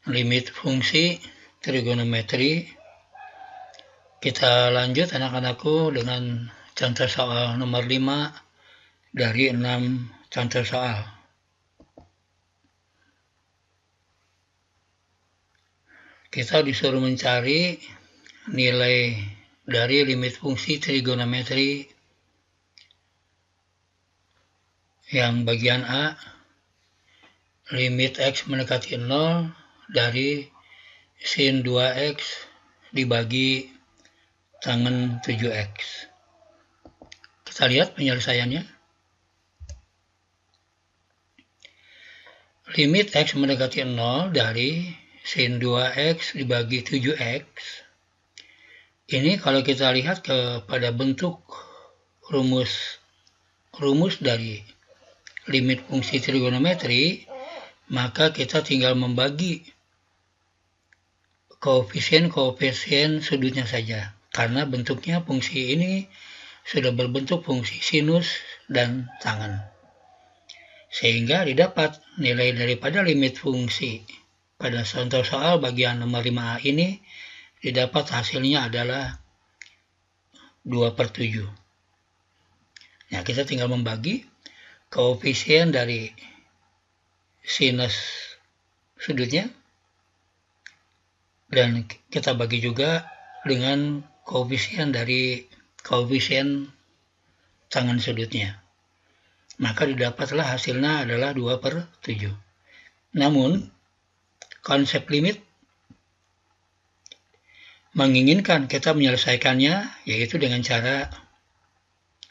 limit fungsi trigonometri. Kita lanjut anak-anakku dengan contoh soal nomor 5 dari 6 contoh soal. Kita disuruh mencari nilai dari limit fungsi trigonometri yang bagian A, limit X mendekati 0 dari sin 2X dibagi tangen 7X. Kita lihat penyelesaiannya. Limit X mendekati 0 dari sin 2X dibagi 7X. Ini kalau kita lihat kepada bentuk rumus dari limit fungsi trigonometri, maka kita tinggal membagi koefisien sudutnya saja, karena bentuknya fungsi ini sudah berbentuk fungsi sinus dan tangen. Sehingga didapat nilai daripada limit fungsi pada contoh soal bagian nomor 5A ini, didapat hasilnya adalah 2/7. Nah, kita tinggal membagi koefisien dari sinus sudutnya, dan kita bagi juga dengan koefisien dari koefisien tangen sudutnya. Maka didapatlah hasilnya adalah 2/7. Namun, konsep limit menginginkan kita menyelesaikannya, yaitu dengan cara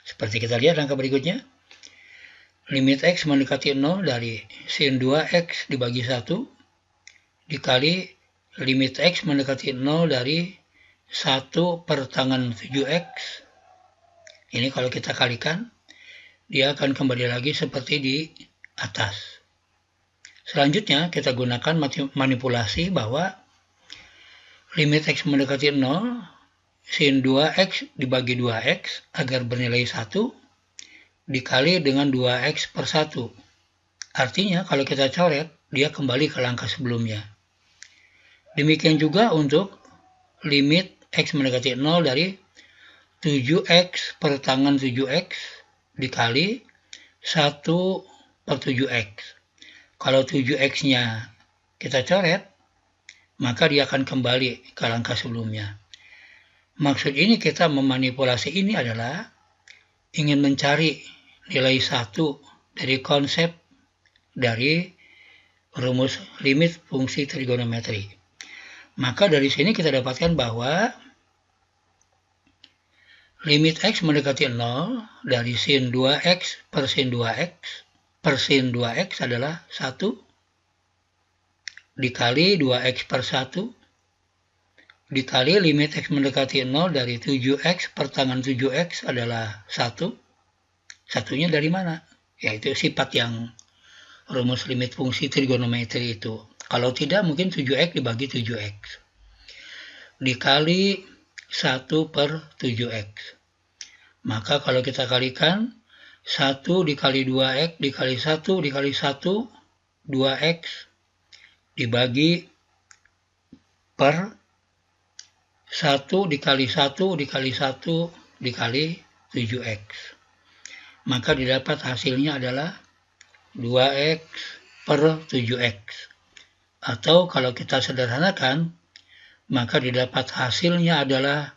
seperti kita lihat langkah berikutnya. Limit X mendekati 0 dari sin 2X dibagi 1 dikali limit X mendekati 0 dari 1 per tangen 7X. Ini kalau kita kalikan, dia akan kembali lagi seperti di atas. Selanjutnya kita gunakan manipulasi bahwa limit X mendekati 0 sin 2X dibagi 2X agar bernilai 1 dikali dengan 2X per 1. Artinya kalau kita coret, dia kembali ke langkah sebelumnya. Demikian juga untuk limit X mendekati 0 dari 7X per tangen 7X dikali 1 per 7X. Kalau 7X-nya kita coret, maka dia akan kembali ke langkah sebelumnya. Maksud ini kita memanipulasi ini adalah ingin mencari nilai 1 dari konsep dari rumus limit fungsi trigonometri. Maka dari sini kita dapatkan bahwa limit X mendekati 0 dari sin 2X per sin 2X adalah 1 dikali 2X per 1 dikali limit X mendekati 0 dari 7X per tangen 7X adalah 1. Satunya dari mana? Yaitu sifat yang rumus limit fungsi trigonometri itu. Kalau tidak, mungkin 7X dibagi 7X. Dikali 1 per 7X. Maka kalau kita kalikan, 1 dikali 2X dikali 1 dikali 1, 2X dibagi per 1 dikali 1 dikali 1 dikali 7X. Maka didapat hasilnya adalah 2X per 7X. Atau kalau kita sederhanakan, maka didapat hasilnya adalah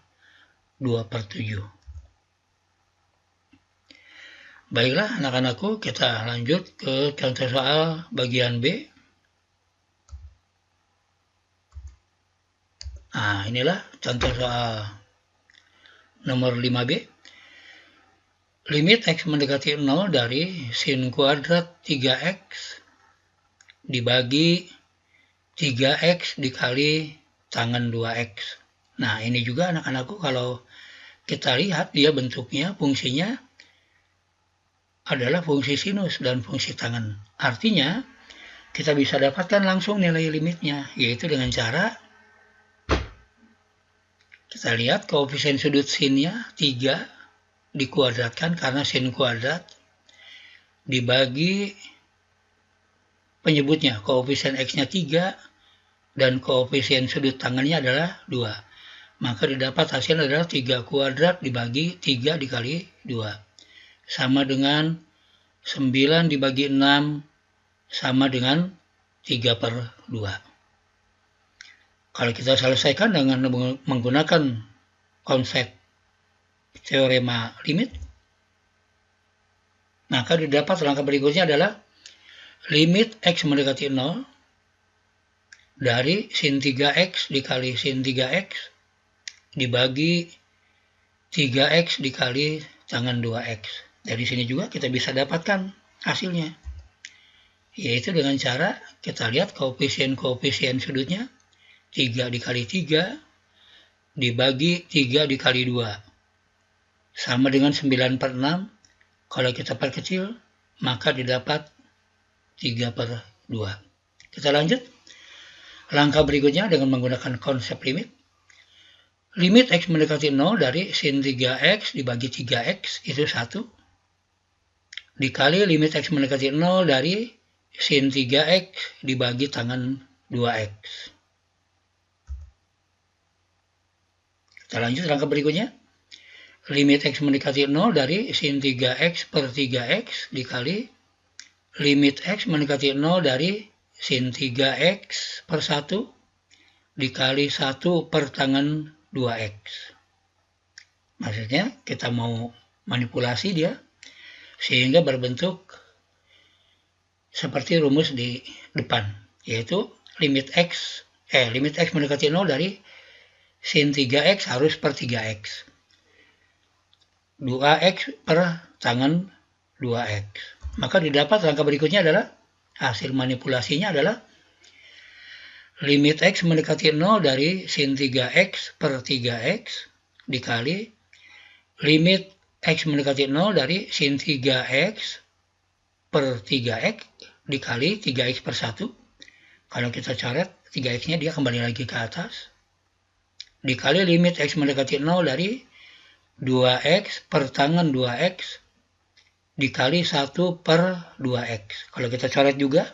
2/7. Baiklah anak-anakku, kita lanjut ke contoh soal bagian B. Nah, inilah contoh soal nomor 5B. Limit X mendekati 0 dari sin kuadrat 3X dibagi 3X dikali tangen 2X. Nah, ini juga anak-anakku kalau kita lihat dia bentuknya, fungsinya adalah fungsi sinus dan fungsi tangen. Artinya, kita bisa dapatkan langsung nilai limitnya, yaitu dengan cara kita lihat koefisien sudut sinnya 3 dikuadratkan karena sin kuadrat dibagi penyebutnya koefisien X-nya 3 dan koefisien sudut tangannya adalah 2. Maka didapat hasil adalah 3 kuadrat dibagi 3 dikali 2. Sama dengan 9 dibagi 6 sama dengan 3/2. Kalau kita selesaikan dengan menggunakan konsep teorema limit, maka didapat langkah berikutnya adalah limit X mendekati 0 dari sin 3X dikali sin 3X dibagi 3X dikali tangan 2X. Dari sini juga kita bisa dapatkan hasilnya, yaitu dengan cara kita lihat koefisien sudutnya 3 dikali 3 dibagi 3 dikali 2 sama dengan 9/6. Kalau kita perkecil maka didapat 3/2. Kita lanjut. Langkah berikutnya dengan menggunakan konsep limit. Limit X mendekati 0 dari sin 3X dibagi 3X itu 1. Dikali limit X mendekati 0 dari sin 3X dibagi tangan 2X. Kita lanjut langkah berikutnya. Limit X mendekati 0 dari sin 3X per 3X dikali limit X mendekati 0 dari sin 3X per 1 dikali 1 per tangan 2X. Maksudnya kita mau manipulasi dia sehingga berbentuk seperti rumus di depan, yaitu limit X mendekati 0 dari sin 3X harus per 3X. 2X per tangan 2X. Maka didapat langkah berikutnya adalah hasil manipulasinya adalah limit X mendekati 0 dari sin 3X per 3X dikali limit X mendekati 0 dari sin 3X per 3X dikali 3X per 1. Kalau kita coret 3X-nya dia kembali lagi ke atas. Dikali limit X mendekati 0 dari 2X per tangan 2X dikali 1 per 2X. Kalau kita coret juga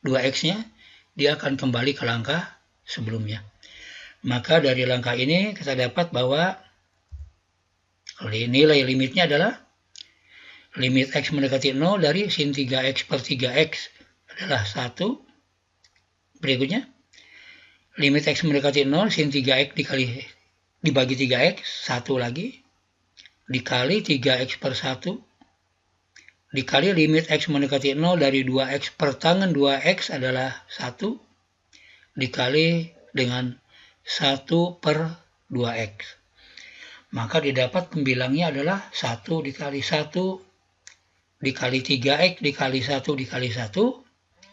2X-nya, dia akan kembali ke langkah sebelumnya. Maka dari langkah ini kita dapat bahwa nilai limitnya adalah limit X mendekati 0 dari sin 3X per 3X adalah 1. Berikutnya, limit X mendekati 0 sin 3X dibagi 3X, 1 lagi, dikali 3X per 1, dikali limit X mendekati 0 dari 2X per tangan 2X adalah 1, dikali dengan 1 per 2X. Maka didapat pembilangnya adalah 1 dikali 1 dikali 3X dikali 1 dikali 1,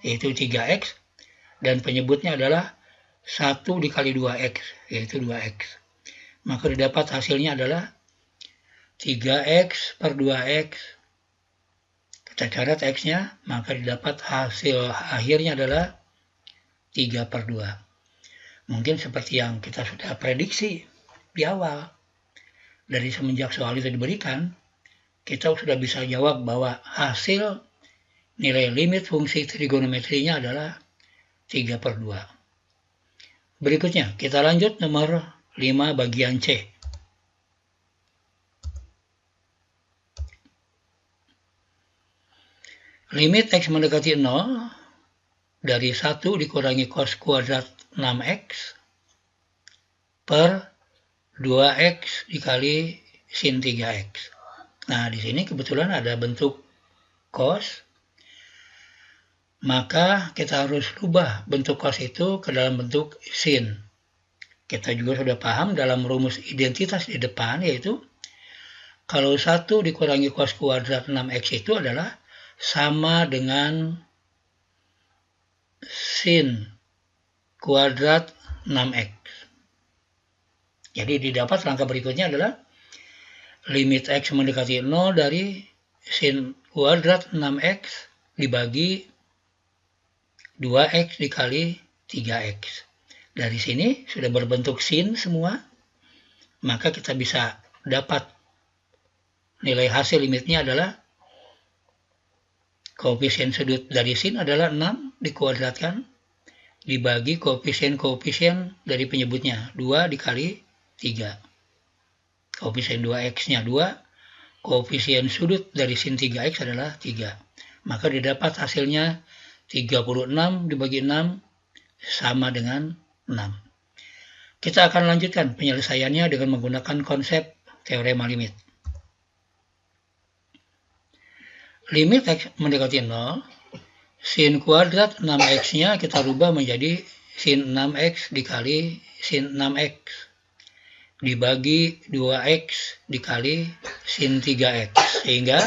yaitu 3X, dan penyebutnya adalah 1 dikali 2X, yaitu 2X. Maka didapat hasilnya adalah 3X per 2X. Kita coret X-nya, maka didapat hasil akhirnya adalah 3/2. Mungkin seperti yang kita sudah prediksi di awal. Dari semenjak soal itu diberikan, kita sudah bisa jawab bahwa hasil nilai limit fungsi trigonometrinya adalah 3/2. Berikutnya, kita lanjut nomor 5 bagian C. Limit X mendekati 0 dari 1 dikurangi cos kuadrat 6X per 2X dikali sin 3X. Nah, di sini kebetulan ada bentuk cos, maka kita harus rubah bentuk cos itu ke dalam bentuk sin. Kita juga sudah paham dalam rumus identitas di depan, yaitu kalau 1 dikurangi cos kuadrat 6X itu adalah sama dengan sin kuadrat 6X. Jadi didapat langkah berikutnya adalah limit X mendekati 0 dari sin kuadrat 6X dibagi 2X dikali 3X. Dari sini sudah berbentuk sin semua, maka kita bisa dapat nilai hasil limitnya adalah koefisien sudut dari sin adalah 6 dikuadratkan dibagi koefisien-koefisien dari penyebutnya. 2 dikali 3. Koefisien 2x-nya 2, koefisien sudut dari sin 3x adalah 3. Maka didapat hasilnya 36 dibagi 6 sama dengan 6. Kita akan lanjutkan penyelesaiannya dengan menggunakan konsep teorema limit. Limit x mendekati 0, sin kuadrat 6x-nya kita rubah menjadi sin 6x dikali sin 6x dibagi 2x dikali sin 3x. Sehingga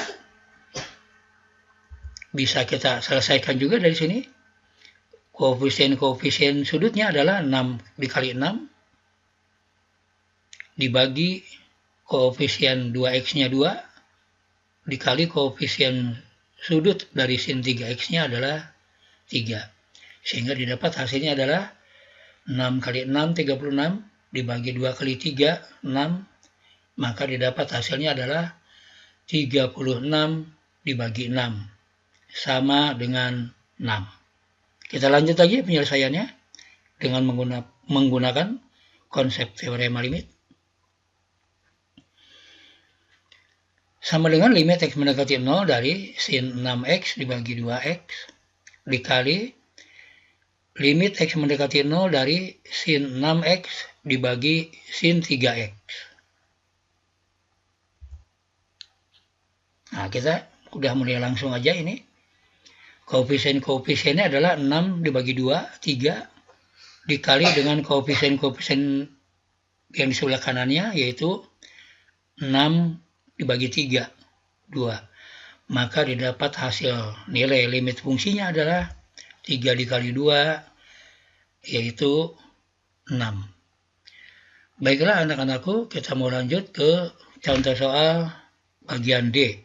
bisa kita selesaikan juga dari sini. Koefisien-koefisien sudutnya adalah 6 dikali 6 dibagi koefisien 2x-nya 2 dikali koefisien sudut dari sin 3x-nya adalah 3. Sehingga didapat hasilnya adalah 6 kali 6, 36, dibagi 2 kali 3, 6. Maka didapat hasilnya adalah 36 dibagi 6, sama dengan 6. Kita lanjut lagi penyelesaiannya dengan menggunakan konsep teorema limit. Sama dengan limit x mendekati 0 dari sin 6x dibagi 2x dikali limit x mendekati 0 dari sin 6x dibagi sin 3x. Nah, kita udah mulai langsung aja ini. Koefisien-koefisiennya adalah 6 dibagi 2, 3, dikali dengan koefisien-koefisien yang di sebelah kanannya, yaitu 6 dibagi 3, 2. Maka didapat hasil nilai limit fungsinya adalah 3 dikali 2, yaitu 6. Baiklah anak-anakku, kita mau lanjut ke contoh soal bagian D.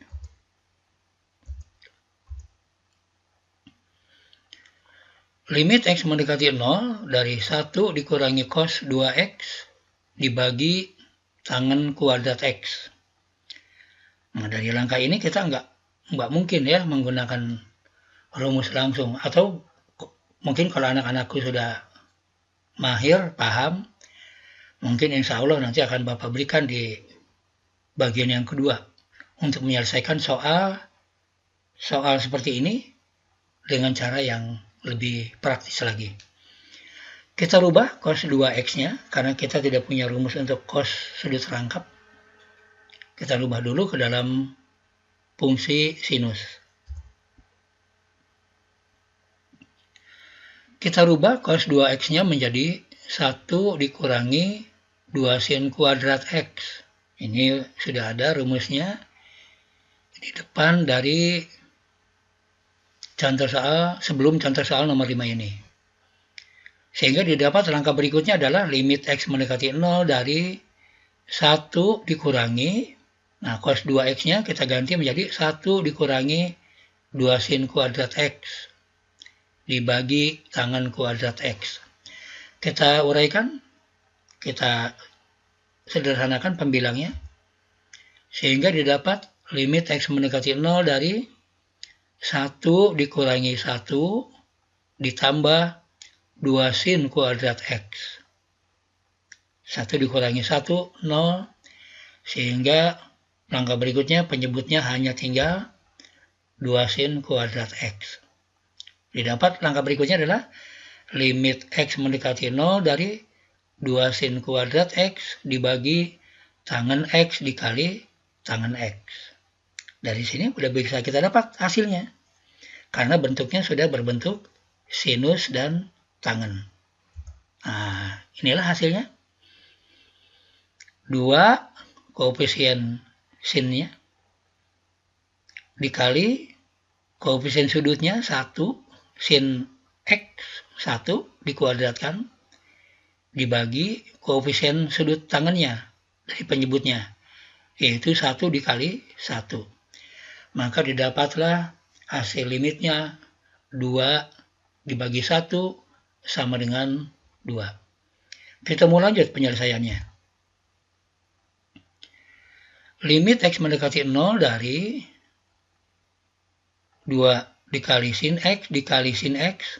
Limit x mendekati 0 dari 1 dikurangi cos 2x dibagi tangen kuadrat x. Nah, dari langkah ini kita nggak mungkin ya menggunakan rumus langsung. Atau mungkin kalau anak-anakku sudah mahir, paham, mungkin insya Allah nanti akan Bapak berikan di bagian yang kedua untuk menyelesaikan soal seperti ini dengan cara yang lebih praktis lagi. Kita rubah cos 2x-nya karena kita tidak punya rumus untuk cos sudut rangkap. Kita rubah dulu ke dalam fungsi sinus. Kita rubah cos 2x-nya menjadi 1 dikurangi 2 sin kuadrat x. Ini sudah ada rumusnya di depan dari contoh soal, sebelum contoh soal nomor 5 ini. Sehingga didapat langkah berikutnya adalah limit x mendekati 0 dari 1 dikurangi, nah cos 2x-nya kita ganti menjadi 1 dikurangi 2 sin kuadrat x dibagi tangen kuadrat x. Kita uraikan, kita sederhanakan pembilangnya, sehingga didapat limit x mendekati 0 dari 1 dikurangi 1 ditambah 2 sin kuadrat x. 1 dikurangi 1, 0, sehingga langkah berikutnya penyebutnya hanya tinggal 2 sin kuadrat x. Didapat langkah berikutnya adalah limit x mendekati 0 dari 2 sin kuadrat x dibagi tangen x dikali tangen x. Dari sini sudah bisa kita dapat hasilnya. Karena bentuknya sudah berbentuk sinus dan tangen. Nah, inilah hasilnya. 2 koefisien sinnya dikali koefisien sudutnya 1 sin x 1 dikuadratkan dibagi koefisien sudut tangennya dari penyebutnya, yaitu 1 dikali 1. Maka didapatlah hasil limitnya 2 dibagi 1 sama dengan 2. Kita mau lanjut penyelesaiannya. Limit x mendekati 0 dari 2 dikali sin x dikali sin x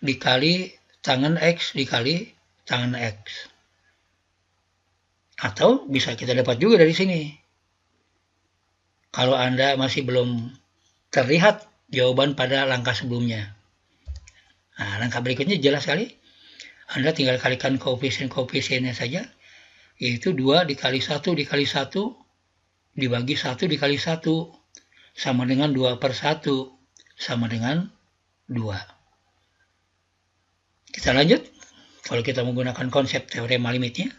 dikali tangen X dikali tangen X. Atau bisa kita dapat juga dari sini. Kalau Anda masih belum terlihat jawaban pada langkah sebelumnya. Nah, langkah berikutnya jelas sekali. Anda tinggal kalikan koefisien-koefisiennya saja, yaitu 2 dikali 1 dikali 1 dibagi 1 dikali 1 sama dengan 2/1 sama dengan 2. Kita lanjut. Kalau kita menggunakan konsep teorema limitnya,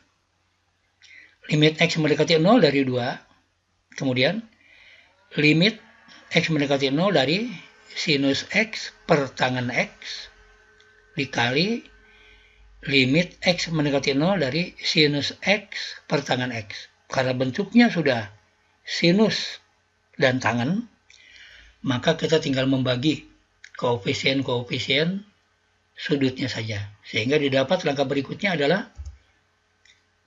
limit X mendekati 0 dari 2, kemudian limit X mendekati 0 dari sinus X per tangen X dikali limit X mendekati 0 dari sinus X per tangen X. Karena bentuknya sudah sinus dan tangen, maka kita tinggal membagi koefisien-koefisien sudutnya saja. Sehingga didapat langkah berikutnya adalah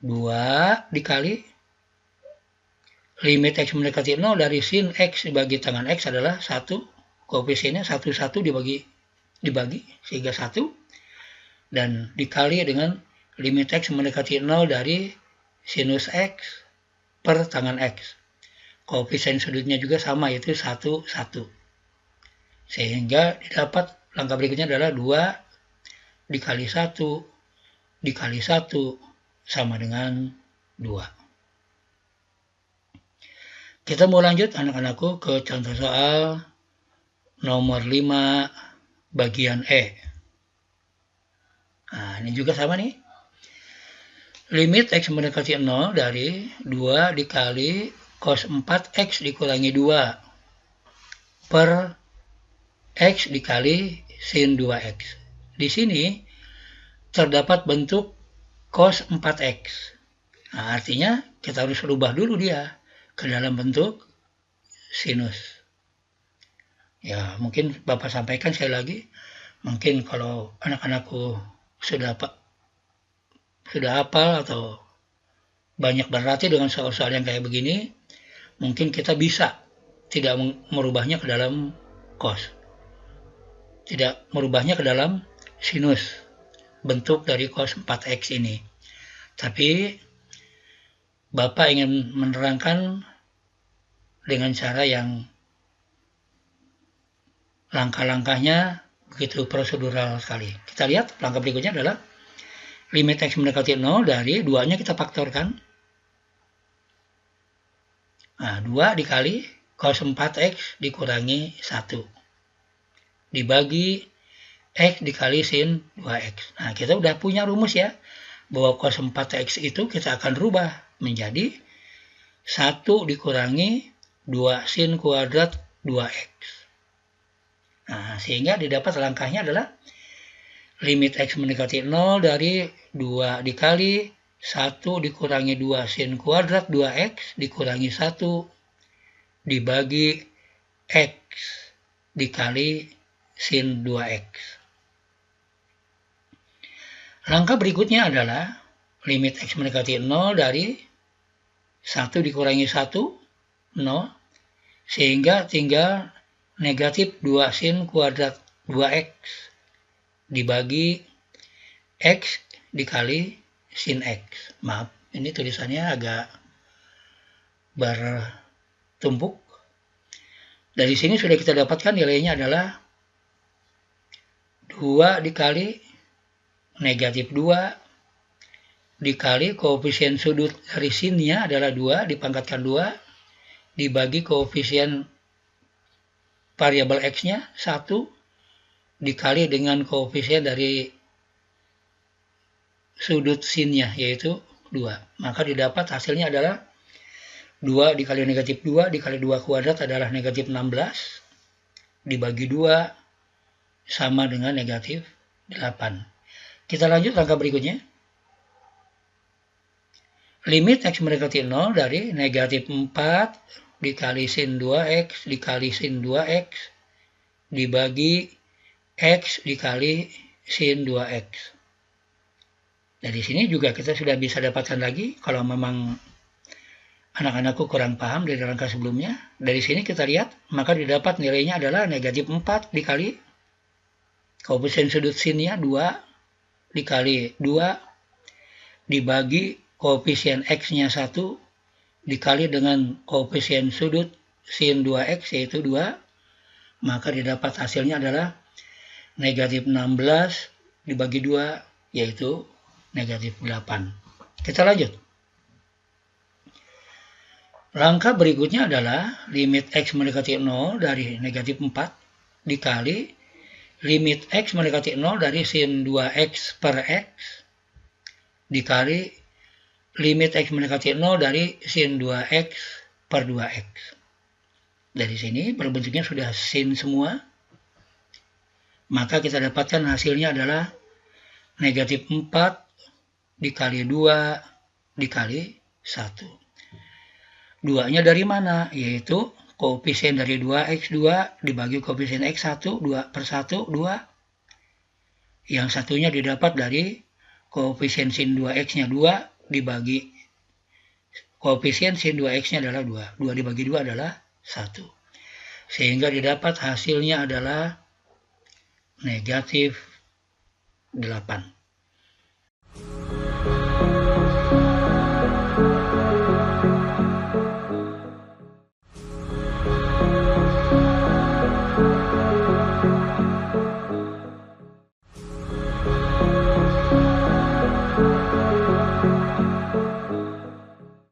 2 dikali limit X mendekati 0 dari sin X dibagi tangen X adalah 1. Koefisiennya 1 dibagi sehingga 1. Dan dikali dengan limit X mendekati 0 dari sinus X per tangen X. Koefisien sudutnya juga sama, yaitu 1. Sehingga didapat langkah berikutnya adalah 2 dikali 1 dikali 1 sama dengan 2. Kita mau lanjut anak-anakku ke contoh soal nomor 5 bagian E. Nah, ini juga sama nih. Limit X mendekati 0 dari 2 dikali cos 4X dikurangi 2 per X dikali sin 2X. Di sini terdapat bentuk cos 4X. Nah, artinya kita harus rubah dulu dia ke dalam bentuk sinus. Ya, mungkin Bapak sampaikan sekali lagi. Mungkin kalau anak-anakku sudah hafal atau banyak berlatih dengan soal-soal yang kayak begini, mungkin kita bisa tidak merubahnya ke dalam cos, tidak merubahnya ke dalam sinus, bentuk dari cos 4X ini. Tapi Bapak ingin menerangkan dengan cara yang langkah-langkahnya begitu prosedural sekali. Kita lihat langkah berikutnya adalah limit X mendekati 0 dari 2-nya kita faktorkan. Nah, 2 dikali cos 4X dikurangi 1 dibagi X dikali sin 2X. Nah, kita udah punya rumus ya, bahwa cos 4X itu kita akan rubah menjadi 1 dikurangi 2 sin kuadrat 2X. Nah, sehingga didapat langkahnya adalah limit X mendekati 0 dari 2 dikali 1 dikurangi 2 sin kuadrat 2X dikurangi 1 dibagi X dikali sin 2X. Langkah berikutnya adalah limit X mendekati 0 dari 1 dikurangi 1, 0, sehingga tinggal negatif 2 sin kuadrat 2X dibagi X dikali sin X. Maaf, ini tulisannya agak bertumpuk. Dari sini sudah kita dapatkan nilainya adalah 2 dikali negatif 2 dikali koefisien sudut dari sinnya adalah 2 dipangkatkan 2 dibagi koefisien variabel X-nya 1 dikali dengan koefisien dari sudut sinnya yaitu 2. Maka didapat hasilnya adalah 2 dikali negatif 2 dikali 2 kuadrat adalah negatif 16 dibagi 2 sama dengan negatif 8. Kita lanjut langkah berikutnya. Limit X mendekati 0 dari negatif 4 dikali sin 2X dikali sin 2X dibagi X dikali sin 2X. Dari sini juga kita sudah bisa dapatkan lagi, kalau memang anak-anakku kurang paham dari langkah sebelumnya, dari sini kita lihat, maka didapat nilainya adalah negatif 4 dikali koefisien sudut sinnya 2 dikali 2 dibagi koefisien X-nya 1 dikali dengan koefisien sudut sin 2X yaitu 2, maka didapat hasilnya adalah negatif 16 dibagi 2 yaitu negatif 8. Kita lanjut. Langkah berikutnya adalah limit X mendekati 0 dari negatif 4 dikali limit X mendekati 0 dari sin 2X per X dikali limit X mendekati 0 dari sin 2X per 2X. Dari sini berbentuknya sudah sin semua, maka kita dapatkan hasilnya adalah negatif 4 dikali 2 dikali 1. 2-nya dari mana? Yaitu koefisien dari 2x2 dibagi koefisien x1, 2 per 1, 2. Yang satunya didapat dari koefisien sin 2x-nya 2 dibagi koefisien sin 2x-nya adalah 2. 2 dibagi 2 adalah 1. Sehingga didapat hasilnya adalah negatif 8.